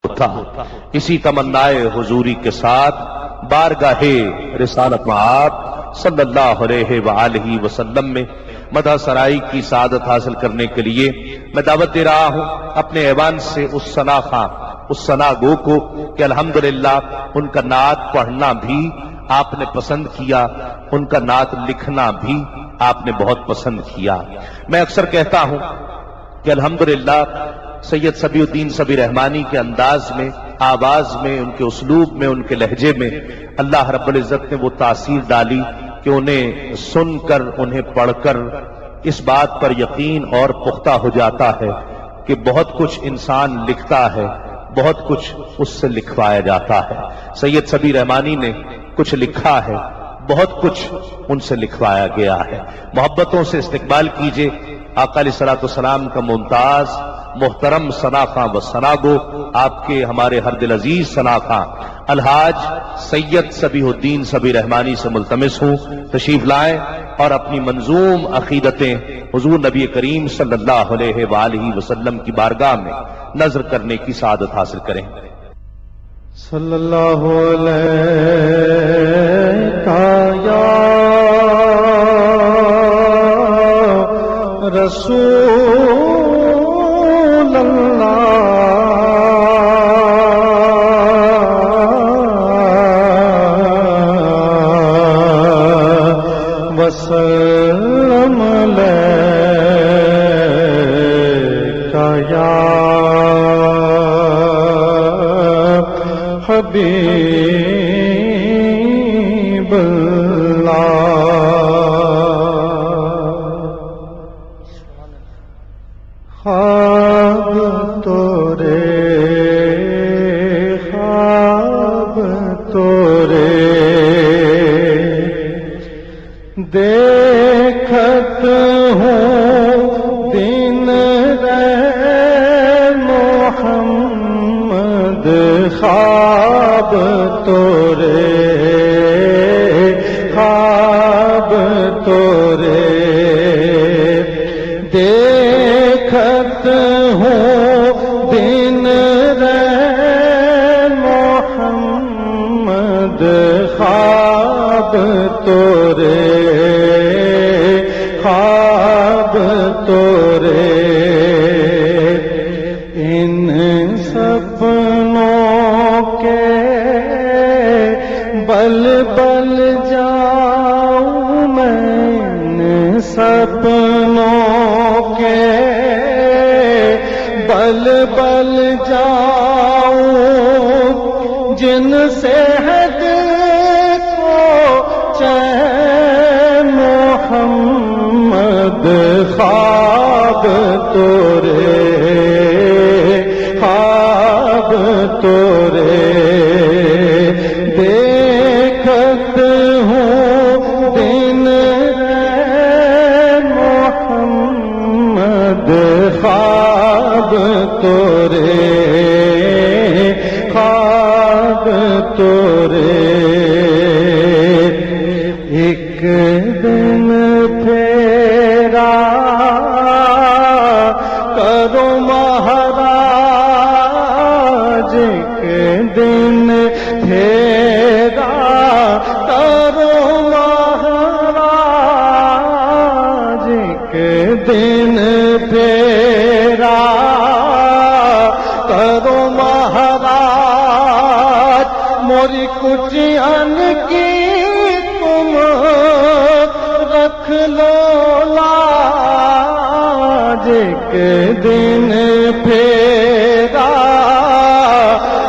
تھا۔ اسی تمنائے حضوری کے ساتھ بارگاہ رسالت مآب صلی اللہ علیہ وآلہ وسلم میں مدح سرائی کی سعادت حاصل کرنے کے لیے میں دعوت دے رہا ہوں اپنے ایوان سے اس ثنا خواں، اس ثنا گو کو کہ الحمدللہ ان کا نعت پڑھنا بھی آپ نے پسند کیا، ان کا نعت لکھنا بھی آپ نے بہت پسند کیا۔ میں اکثر کہتا ہوں کہ الحمدللہ سید صبی الدین صبی رحمانی کے انداز میں، آواز میں، ان کے اسلوب میں، ان کے لہجے میں اللہ رب العزت نے وہ تاثیر ڈالی کہ انہیں سن کر، انہیں پڑھ کر اس بات پر یقین اور پختہ ہو جاتا ہے کہ بہت کچھ انسان لکھتا ہے، بہت کچھ اس سے لکھوایا جاتا ہے۔ سید صبی رحمانی نے کچھ لکھا ہے، بہت کچھ ان سے لکھوایا گیا ہے۔ محبتوں سے استقبال کیجئے آقا علیہ الصلوۃ والسلام کا ممتاز محترم ثنا خواں و ثنا گو، آپ کے ہمارے ہر دل عزیز ثنا خواں الحاج سید صبیح الدین صبی رحمانی سے ملتمس ہوں تشریف لائیں اور اپنی منظوم عقیدتیں حضور نبی کریم صلی اللہ علیہ وآلہ وسلم کی بارگاہ میں نظر کرنے کی سعادت حاصل کریں۔ صلی اللہ علیہ یا رسول اللہ وسلم علیکہ یا حبیب اللہ۔ خواب تورے دیکھت ہوں دن رے محمد، خواب تورے دیکھت ہوں دن رے محمد، خواب تورے ان سپنوں کے بل بل جاؤں میں، ان سپنوں کے بل بل جاؤں جن سے ہے دل کو چین محمد، خواب تورے دیکھت ہوں دن رے محمد، خواب تورے ایک دن پھیرا کرو مہاراج، ایک دن پھیرا کرو مہاراج، ایک دن پھیرا کرو مہاراج، موری کچھ ان کی تم رکھ لو لاج، ایک دن پھیرا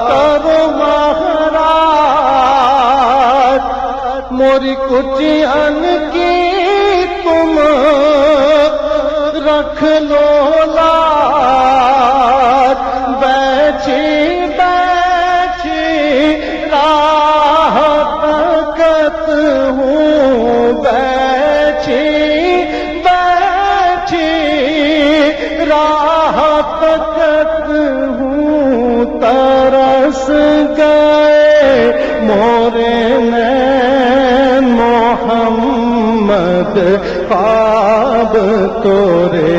کرو مہاراج، موری کچھ ان کی تم رکھ لو لاج، بیٹھی راہ تکت ہوں، بیٹھی راہ تکت ہوں، ترس گئے مورے نین محمد، خواب تورے